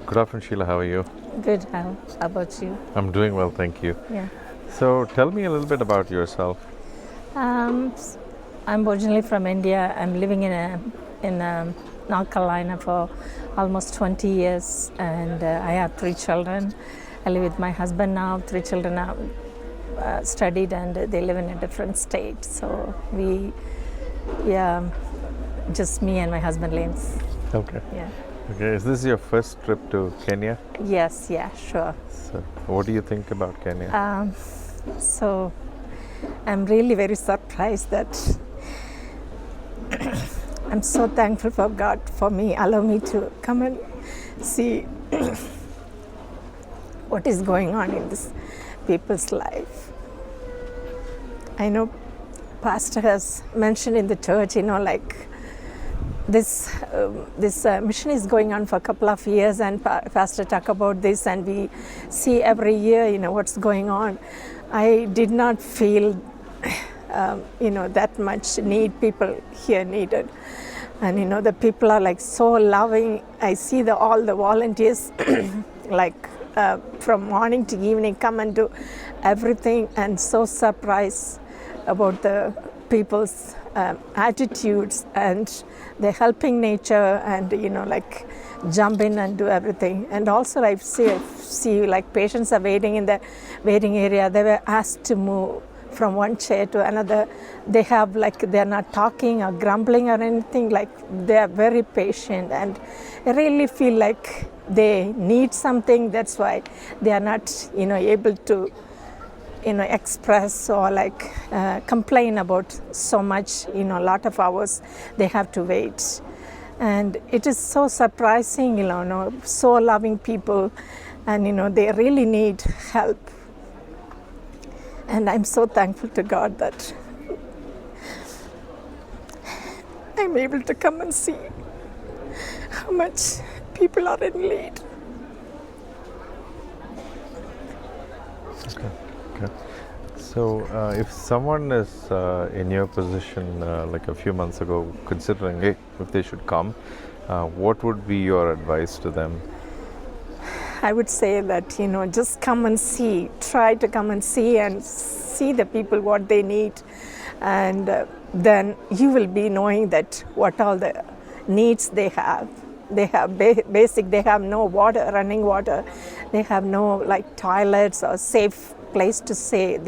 Good afternoon, Sheela. How are you? Good. How about you? I'm doing well, thank you. Yeah. So, tell me a little bit about yourself. Um, I'm originally from India. I'm living in North Carolina for almost 20 years, and I have 3 children. I live with my husband now. 3 children are studied, and they live in a different state. So just me and my husband lives. Okay. Yeah. Okay. Is this your first trip to Kenya? Yes. Yeah. Sure. So, what do you think about Kenya? So I'm really very surprised that I'm so thankful for God for me, allow me to come and see what is going on in this people's life. I know Pastor has mentioned in the church, like this mission is going on for a couple of years, and Pastor talk about this, and we see every year, what's going on. I did not feel, that much need people here needed. And, the people are like so loving. I see all the volunteers like from morning to evening come and do everything, and so surprised about the people's attitudes, and the helping nature, and like jump in and do everything. And also I see like patients are waiting in the waiting area. They were asked to move from one chair to another. They have they're not talking or grumbling or anything, they are very patient, and I really feel like they need something. That's why they are not able to express or complain about so much. A lot of hours they have to wait, and it is so surprising. So loving people, and they really need help. And I'm so thankful to God that I'm able to come and see how much people are in need. Okay. So, if someone is in your position, like a few months ago, considering if they should come, what would be your advice to them? I would say that, just come and see. Try to come and see the people what they need, and then you will be knowing that what all the needs they have. They have basic. They have no water, running water. They have no toilets or safe place to stay.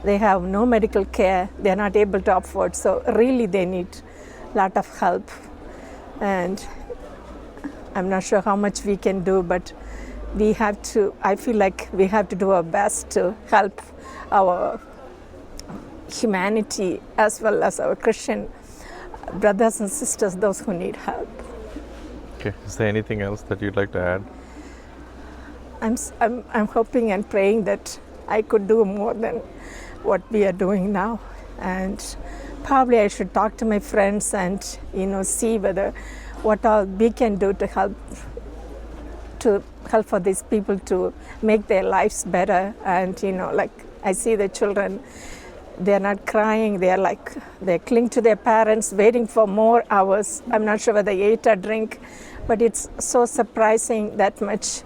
They have no medical care. They are not able to afford. So really, they need a lot of help, and I'm not sure how much we can do, but I feel like we have to do our best to help our humanity as well as our Christian brothers and sisters, those who need help. Okay. Is there anything else that you'd like to add? I'm hoping and praying that I could do more than what we are doing now, and probably I should talk to my friends and see what all we can do to help for these people to make their lives better. And I see the children, they're not crying, they cling to their parents, waiting for more hours. I'm not sure whether they ate or drink, but it's so surprising that much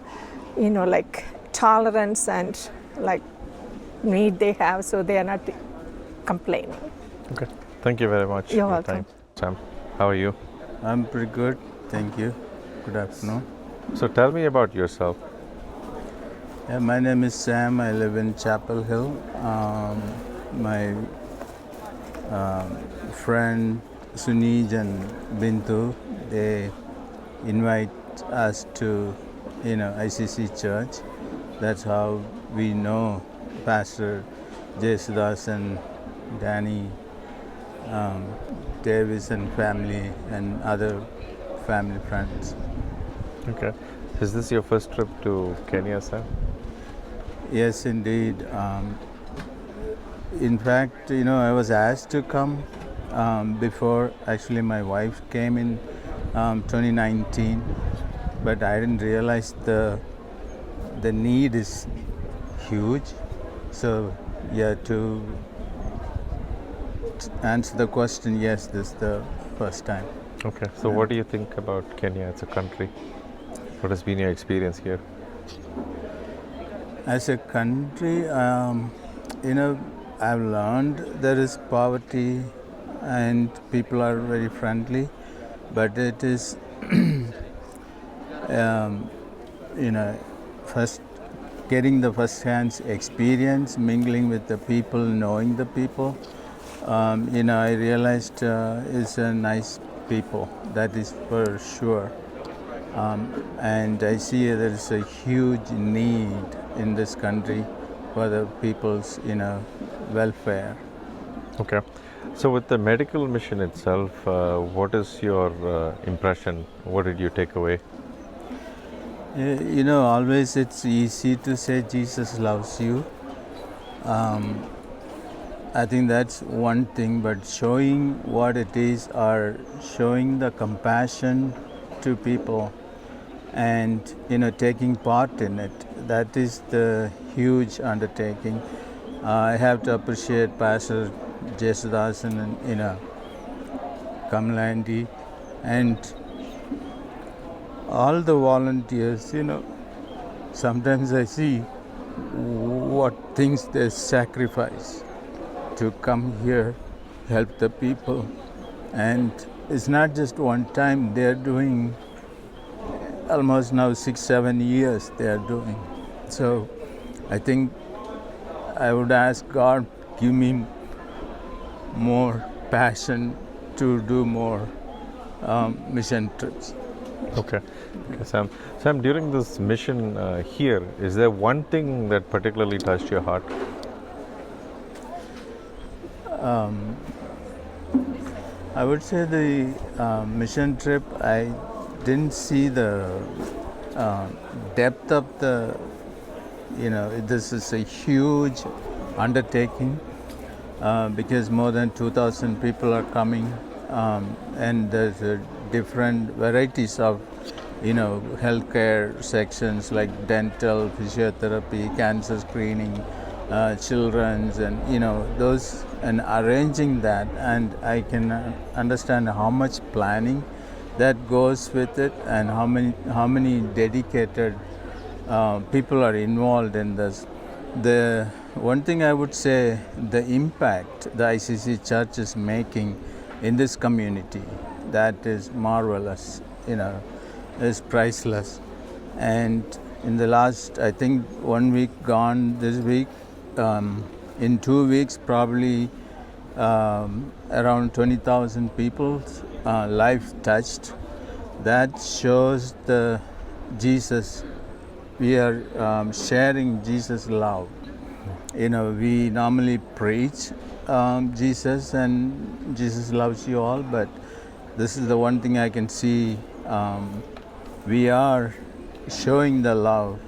tolerance and need they have, so they are not complaining. Okay. Thank you very much. You're for your welcome. time. Sam, how are you? I'm pretty good, thank you. Good afternoon. So, tell me about yourself. Yeah, my name is Sam. I live in Chapel Hill. My friend Sunij and Bintu, they invite us to ICC Church. That's how we know Pastor Jesudas and Danny Davis and family and other family friends. Okay. Is this your first trip to Kenya, Sam? Yes, indeed. In fact, I was asked to come before. Actually, my wife came in 2019, but I didn't realize the need is huge. So, yeah, to answer the question, yes, this is the first time. Okay. So, what do you think about Kenya as a country? What has been your experience here? As a country, I've learned there is poverty and people are very friendly, but it is, first getting the first-hand experience, mingling with the people, knowing the people. I realized it's a nice people, that is for sure. And I see there is a huge need in this country for the people's welfare. Okay. So with the medical mission itself, what is your impression? What did you take away? Always it's easy to say Jesus loves you. I think that's one thing, but showing what it is, or showing the compassion to people and taking part in it, that is the huge undertaking. I have to appreciate Pastor Jesudasan and Kamlandi and all the volunteers. Sometimes I see what things they sacrifice to come here, help the people, and it's not just one time. They're doing almost now 6-7 years they are doing. So I think I would ask God, give me more passion to do more mission trips. Okay, Sam. Sam, during this mission here, is there one thing that particularly touched your heart? I would say the mission trip, I didn't see the depth of the, this is a huge undertaking because more than 2,000 people are coming, and there's different varieties of, healthcare sections like dental, physiotherapy, cancer screening, children's, and those, and arranging that, and I can understand how much planning that goes with it, and how many dedicated people are involved in this. The one thing I would say, the impact the ICC Church is making in this community, that is marvelous, is priceless. And in the last, I think 1 week gone this week, in 2 weeks probably around 20,000 people's life touched. That shows the Jesus. We are sharing Jesus' love. We normally preach Jesus and Jesus loves you all, but this is the one thing I can see. We are showing the love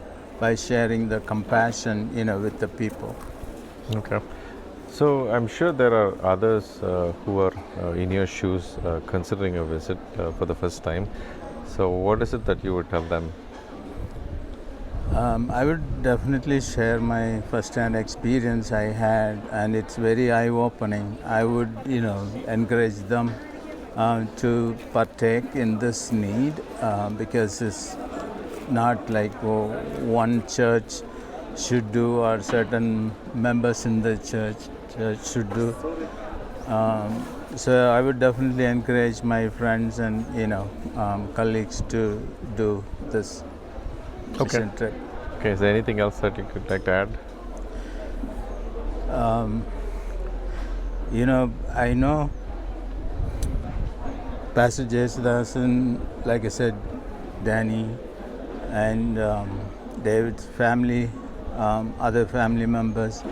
by sharing the compassion, with the people. Okay. So I'm sure there are others who are in your shoes considering a visit for the first time. So what is it that you would tell them? I would definitely share my first-hand experience I had, and it's very eye-opening. I would, encourage them to partake in this need because it's not like one church should do or certain members in the church should do. So I would definitely encourage my friends and colleagues to do this mission trip. Okay, is there anything else that you could like to add? I know Pastor Jesudasan, like I said, Danny and David's family, other family members,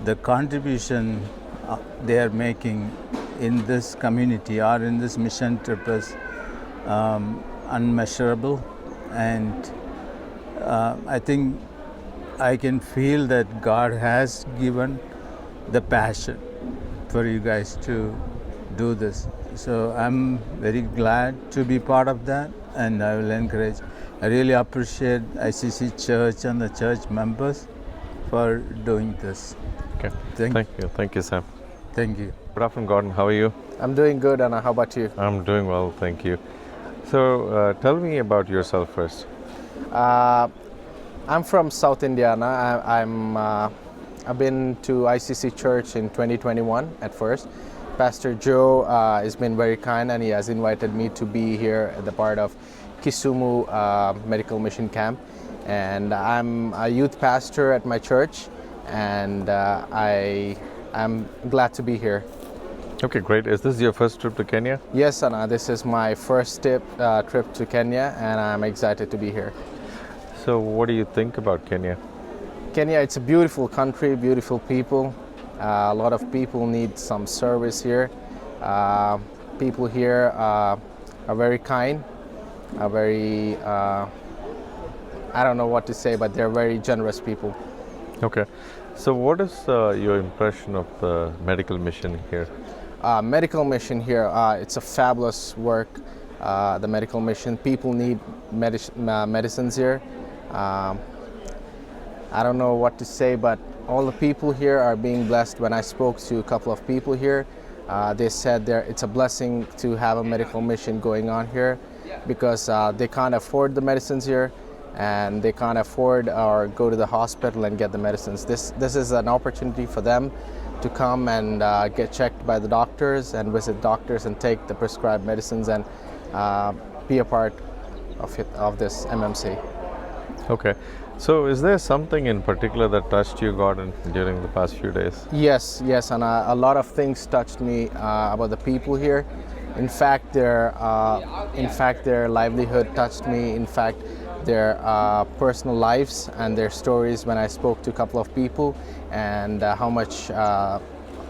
the contribution they are making in this community or in this mission trip is unmeasurable, and I think I can feel that God has given the passion for you guys to do this. So I'm very glad to be part of that, and I will encourage. I really appreciate ICC Church and the church members for doing this. Okay. Thank you, Sam. Thank you. Good afternoon, Gordon. How are you? I'm doing good, Anna. How about you? I'm doing well, thank you. So tell me about yourself first. I'm from South India. I've been to ICC Church in 2021 at first. Pastor Joe has been very kind, and he has invited me to be here at the part of Kisumu Medical Mission Camp. And I'm a youth pastor at my church, and I'm glad to be here. Okay, great. Is this your first trip to Kenya? Yes, Anna, this is my first trip to Kenya, and I'm excited to be here. So what do you think about Kenya? Kenya, it's a beautiful country, beautiful people. A lot of people need some service here. People here are very kind, are very, I don't know what to say, but they're very generous people. Okay. So what is your impression of the medical mission here? Medical mission here, it's a fabulous work. The medical mission, people need medicines here. I don't know what to say, but all the people here are being blessed. When I spoke to a couple of people here, they said it's a blessing to have a medical mission going on here, because they can't afford the medicines here, and they can't afford or go to the hospital and get the medicines. This is an opportunity for them to come and get checked by the doctors and visit doctors and take the prescribed medicines and be a part of this MMC. Okay. So is there something in particular that touched you, Gordon, during the past few days? Yes, and a lot of things touched me about the people here. In fact, their livelihood touched me. In fact, their personal lives and their stories when I spoke to a couple of people, and how much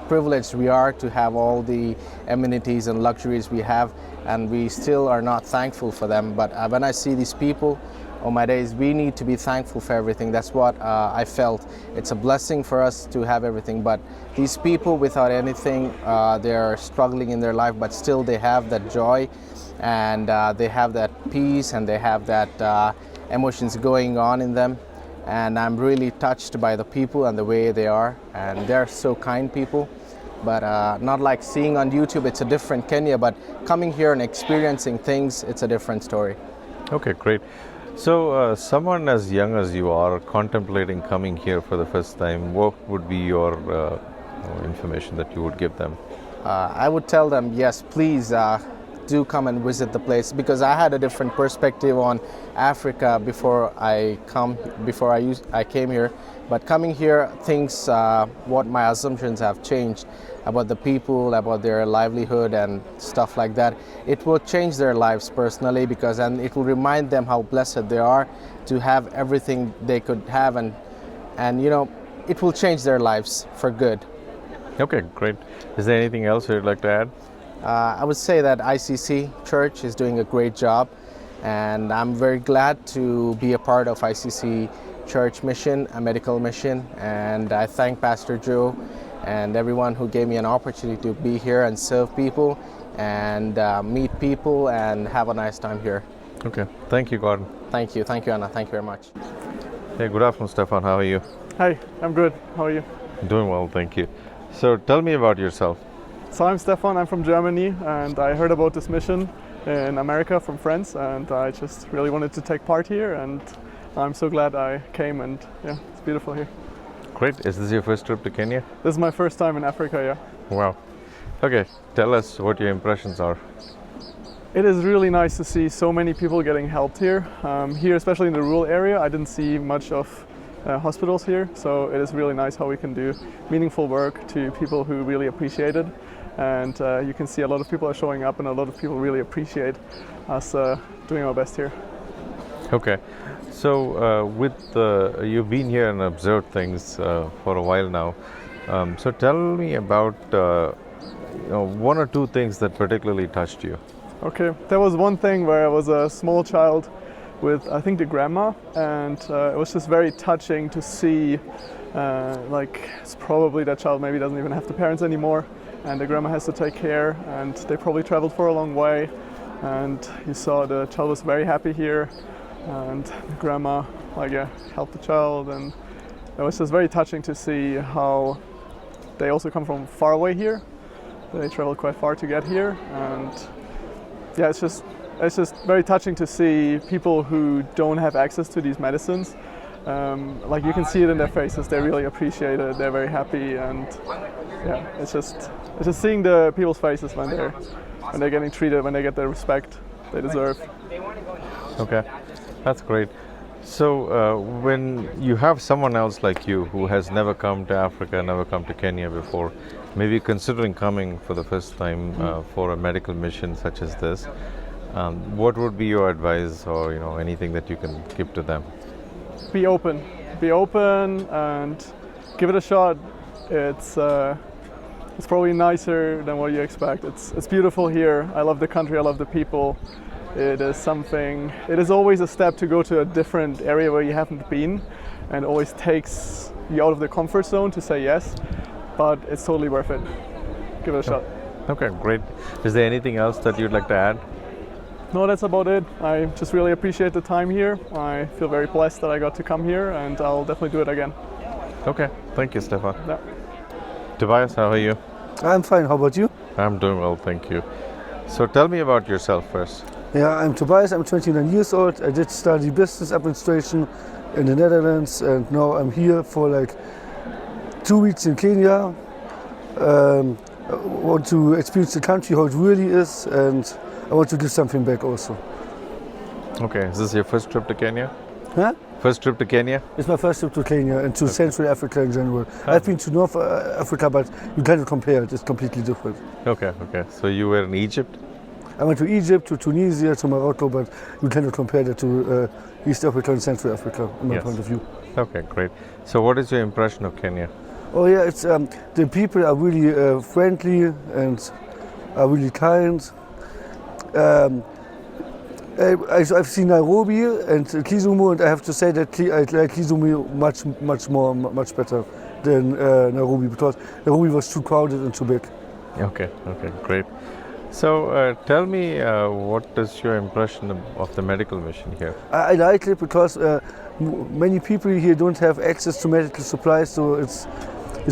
privileged we are to have all the amenities and luxuries we have, and we still are not thankful for them. But when I see these people, oh my days, we need to be thankful for everything. That's what I felt. It's a blessing for us to have everything, but these people without anything, they're struggling in their life, but still they have that joy, and they have that peace, and they have that emotions going on in them. And I'm really touched by the people and the way they are, and they're so kind people. But not like seeing on YouTube, it's a different Kenya, but coming here and experiencing things, it's a different story. Okay, great. So someone as young as you are contemplating coming here for the first time, what would be your information that you would give them? I would tell them, yes, please do come and visit the place, because I had a different perspective on Africa before I came here. But coming here, things, what my assumptions have changed about the people, about their livelihood and stuff like that. It will change their lives personally, and it will remind them how blessed they are to have everything they could have, and it will change their lives for good. Okay, great. Is there anything else you'd like to add? I would say that ICC Church is doing a great job, and I'm very glad to be a part of ICC Church mission, a medical mission, and I thank Pastor Joe and everyone who gave me an opportunity to be here and serve people and meet people and have a nice time here. Okay, thank you, Gordon. Thank you, Anna. Thank you very much. Hey, good afternoon, Stefan. How are you? Hi, I'm good. How are you? Doing well, thank you. So tell me about yourself. So I'm Stefan, I'm from Germany, and I heard about this mission in America from friends, and I just really wanted to take part here, and I'm so glad I came, and yeah, it's beautiful here. Great. Is this your first trip to Kenya? This is my first time in Africa, yeah. Wow. Okay, tell us what your impressions are. It is really nice to see so many people getting helped here. Here, especially in the rural area, I didn't see much of hospitals here, so it is really nice how we can do meaningful work to people who really appreciate it. And you can see a lot of people are showing up, and a lot of people really appreciate us doing our best here. Okay, so you've been here and observed things for a while now. So tell me about one or two things that particularly touched you. Okay, there was one thing where I was a small child with, I think, the grandma, and it was just very touching to see, like, it's probably that child maybe doesn't even have the parents anymore, and the grandma has to take care, and they probably traveled for a long way, and you saw the child was very happy here, and the grandma helped the child, and it was just very touching to see how they also come from far away here. They traveled quite far to get here, and yeah, it's just it's just very touching to see people who don't have access to these medicines. Like you can see it in their faces, they really appreciate it, they're very happy, and yeah, it's just seeing the people's faces when they're getting treated, when they get the respect they deserve. Okay, that's great. So when you have someone else like you who has never come to Africa, never come to Kenya before, maybe considering coming for the first time for a medical mission such as this, what would be your advice, or anything that you can give to them? Be open and give it a shot. It's probably nicer than what you expect. It's beautiful here. I love the country, I love the people. It is always a step to go to a different area where you haven't been, and always takes you out of the comfort zone to say yes, but it's totally worth it. Give it a shot. Okay, great. Is there anything else that you'd like to add? No, that's about it. I just really appreciate the time here. I feel very blessed that I got to come here, and I'll definitely do it again. Okay, thank you, Stefan. Yeah. Tobias, how are you? I'm fine, how about you? I'm doing well, thank you. So tell me about yourself first. Yeah, I'm Tobias, I'm 29 years old. I did study business administration in the Netherlands, and now I'm here for like 2 weeks in Kenya. I want to experience the country, how it really is, and I want to give something back also. Okay, is this your first trip to Kenya? Huh? First trip to Kenya? It's my first trip to Kenya and to Central Africa in general. I've been to North Africa, but you cannot compare it, it's completely different. Okay. So you were in Egypt? I went to Egypt, to Tunisia, to Morocco, but you cannot compare that to East Africa and Central Africa, in my point of view. Okay, great. So what is your impression of Kenya? Oh yeah, it's the people are really friendly and are really kind. I've seen Nairobi and Kisumu, and I have to say that I like Kisumu much better than Nairobi, because Nairobi was too crowded and too big. Okay, great. So tell me, what is your impression of the medical mission here? I like it because many people here don't have access to medical supplies, so it's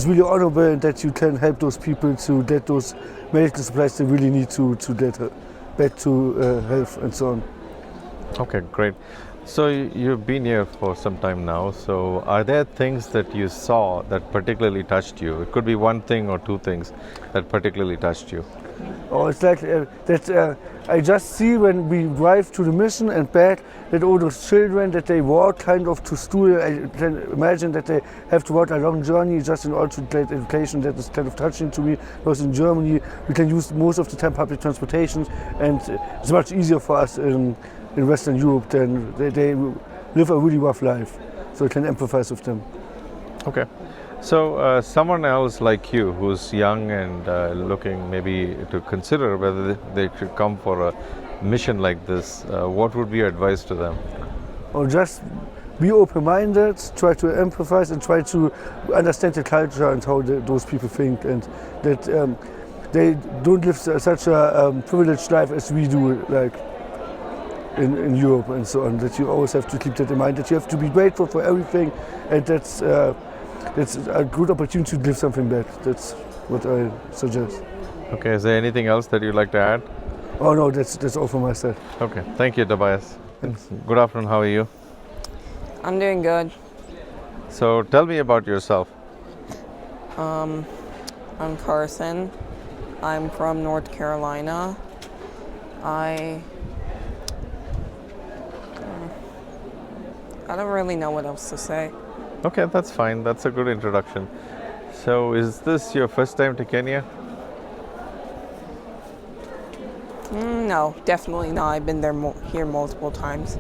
really honorable that you can help those people to get those medical supplies they really need to get back to health and so on. Okay, great. So you've been here for some time now, so are there things that you saw that particularly touched you? It could be one thing or two things that particularly touched you. Oh, it's like that I just see when we drive to the mission and back that all those children, that they walk kind of to school. I can imagine that they have to walk a long journey just in order to get education. That is kind of touching to me, because in Germany we can use most of the time public transportation, and it's much easier for us in Western Europe. Than they live a really rough life, so I can empathize with them. Okay. So someone else like you who's young and looking maybe to consider whether they should come for a mission like this, what would be your advice to them? Or just be open-minded, try to empathize and try to understand the culture and how those people think, and that they don't live such a privileged life as we do, like in Europe and so on. That you always have to keep that in mind, that you have to be grateful for everything, and that's a good opportunity to give something back. That's what I suggest. Okay, is there anything else that you'd like to add? Oh no, that's all from my side. Okay, thank you, Tobias. Thanks. Good afternoon, how are you? I'm doing good. So tell me about yourself. I'm Carson. I'm from North Carolina. I don't really know what else to say. Okay, that's fine. That's a good introduction. So is this your first time to Kenya? No, definitely not. I've been there here multiple times.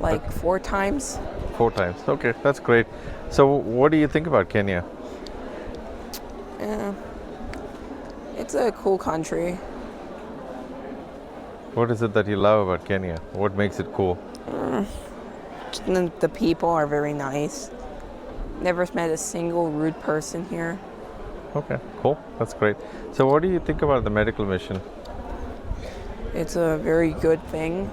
Like 4 times. 4 times. Okay, that's great. So what do you think about Kenya? It's a cool country. What is it that you love about Kenya? What makes it cool? The people are very nice. Never met a single rude person here. Okay, cool. That's great. So what do you think about the medical mission? It's a very good thing.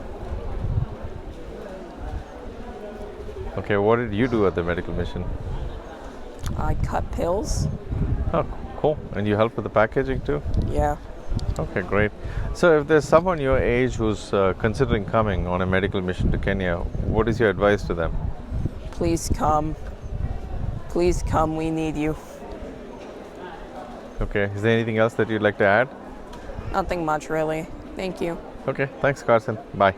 Okay, what did you do at the medical mission? I cut pills. Oh, cool. And you help with the packaging too? Yeah. Okay, great. So if there's someone your age who's considering coming on a medical mission to Kenya, what is your advice to them? Please come. Please come. We need you. Okay, is there anything else that you'd like to add? Nothing much, really. Thank you. Okay, thanks, Carson. Bye.